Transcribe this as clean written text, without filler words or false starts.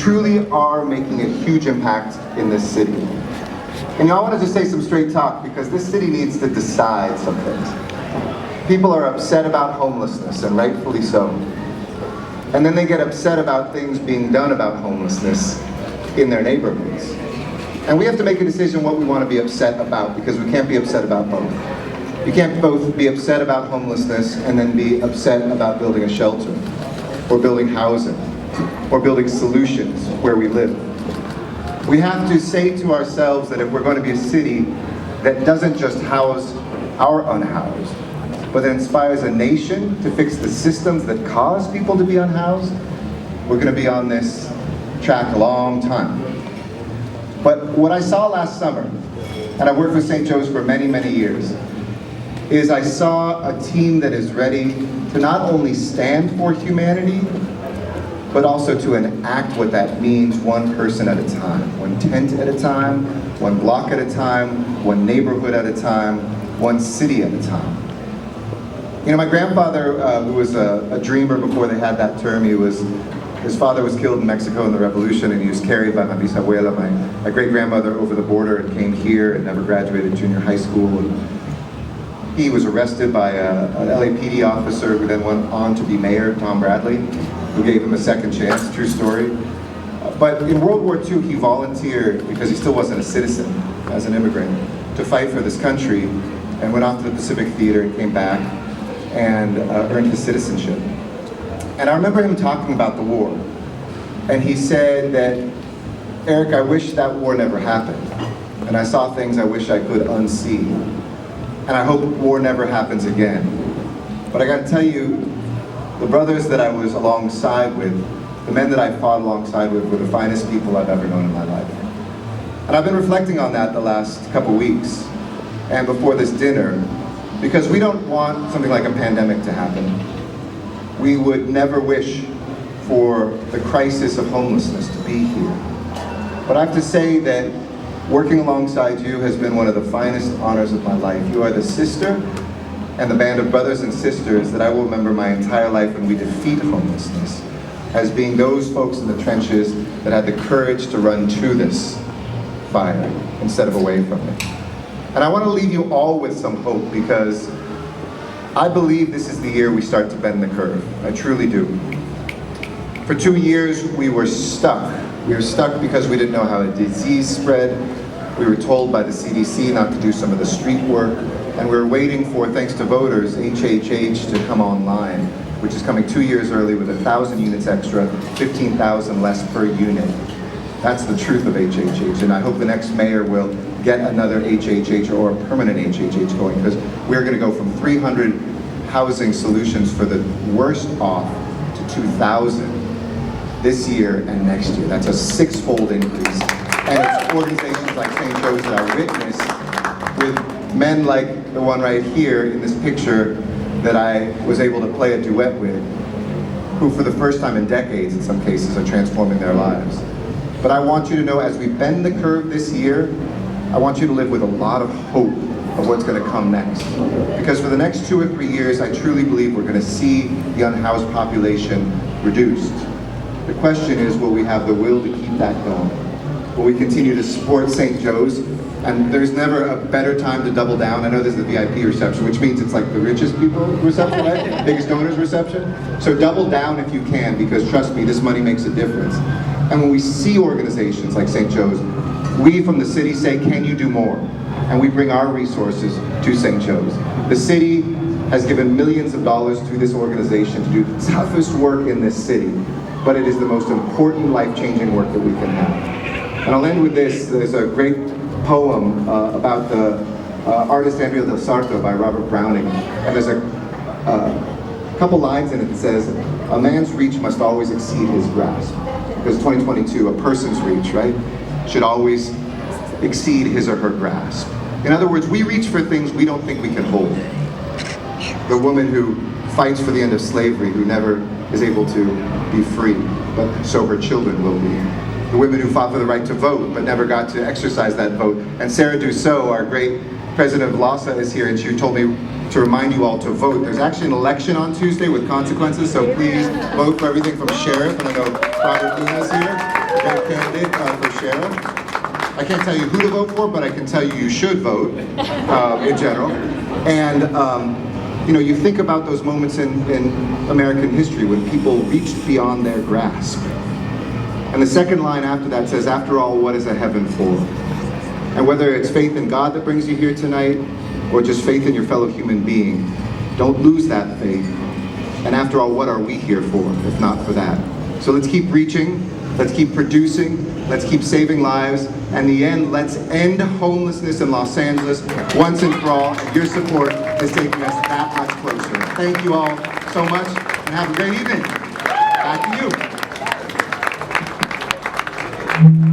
Truly are making a huge impact in this city. And I want to just say some straight talk, because this city needs to decide some things. People are upset about homelessness, and rightfully so. And then they get upset about things being done about homelessness in their neighborhoods. And we have to make a decision what we want to be upset about, because we can't be upset about both. You can't both be upset about homelessness and then be upset about building a shelter, or building housing, or building solutions where we live. We have to say to ourselves that if we're going to be a city that doesn't just house our unhoused, but that inspires a nation to fix the systems that cause people to be unhoused, we're going to be on this track a long time. But what I saw last summer, and I worked with St. Joe's for many, many years, is I saw a team that is ready to not only stand for humanity, but also to enact what that means, one person at a time, one tent at a time, one block at a time, one neighborhood at a time, one city at a time. You know, my grandfather, who was a dreamer before they had that term, his father was killed in Mexico in the revolution, and he was carried by my bisabuela, my great-grandmother, over the border and came here and never graduated junior high school. And he was arrested by an LAPD officer who then went on to be mayor, Tom Bradley, who gave him a second chance, true story. But in World War II, he volunteered, because he still wasn't a citizen, as an immigrant, to fight for this country, and went off to the Pacific Theater and came back and earned his citizenship. And I remember him talking about the war, and he said that, Eric, I wish that war never happened, and I saw things I wish I could unsee, and I hope war never happens again. But I gotta tell you, the brothers that I was alongside with, the men that I fought alongside with, were the finest people I've ever known in my life. And I've been reflecting on that the last couple weeks, and before this dinner, because we don't want something like a pandemic to happen. We would never wish for the crisis of homelessness to be here. But I have to say that working alongside you has been one of the finest honors of my life. You are the sister and the band of brothers and sisters that I will remember my entire life when we defeat homelessness, as being those folks in the trenches that had the courage to run to this fire instead of away from it. And I want to leave you all with some hope, because I believe this is the year we start to bend the curve. I truly do. For 2 years, we were stuck. We were stuck because we didn't know how a disease spread. We were told by the CDC not to do some of the street work. And we were waiting for, thanks to voters, HHH to come online, which is coming 2 years early with 1,000 units extra, 15,000 less per unit. That's the truth of HHH, and I hope the next mayor will get another HHH or a permanent HHH going, because we're going to go from 300 housing solutions for the worst off to 2,000 this year and next year. That's a six-fold increase. And it's organizations like St. Joe's that I witnessed, with men like the one right here in this picture that I was able to play a duet with, who for the first time in decades, in some cases, are transforming their lives. But I want you to know, as we bend the curve this year, I want you to live with a lot of hope of what's going to come next. Because for the next 2 or 3 years, I truly believe we're going to see the unhoused population reduced. The question is, will we have the will to keep that going? Will we continue to support St. Joe's? And there's never a better time to double down. I know there's the VIP reception, which means it's like the richest people reception, right? Biggest donors reception. So double down if you can, because trust me, this money makes a difference. And when we see organizations like St. Joe's, we from the city say, can you do more? And we bring our resources to St. Joe's. The city has given millions of dollars to this organization to do the toughest work in this city, but it is the most important life-changing work that we can have. And I'll end with this. There's a great poem about the artist Andrea del Sarto by Robert Browning, and there's a couple lines in it that says, a man's reach must always exceed his grasp. Because 2022, a person's reach, right, should always exceed his or her grasp. In other words, we reach for things we don't think we can hold. The woman who fights for the end of slavery, who never is able to be free, but so her children will be. The women who fought for the right to vote, but never got to exercise that vote. And Sarah Dussault, our great president of LASA, is here, and she told me to remind you all to vote. There's actually an election on Tuesday with consequences, so please vote for everything from sheriff, and I know Robert Luna is here. sheriff. I can't tell you who to vote for, but I can tell you you should vote in general. And you know, you think about those moments in American history when people reached beyond their grasp. And the second line after that says, after all, what is a heaven for? And whether it's faith in God that brings you here tonight, or just faith in your fellow human being, don't lose that faith. And after all, what are we here for, if not for that? So let's keep reaching, let's keep producing, let's keep saving lives, and in the end, let's end homelessness in Los Angeles once and for all. And your support is taking us that much closer. Thank you all so much, and have a great evening. Back to you.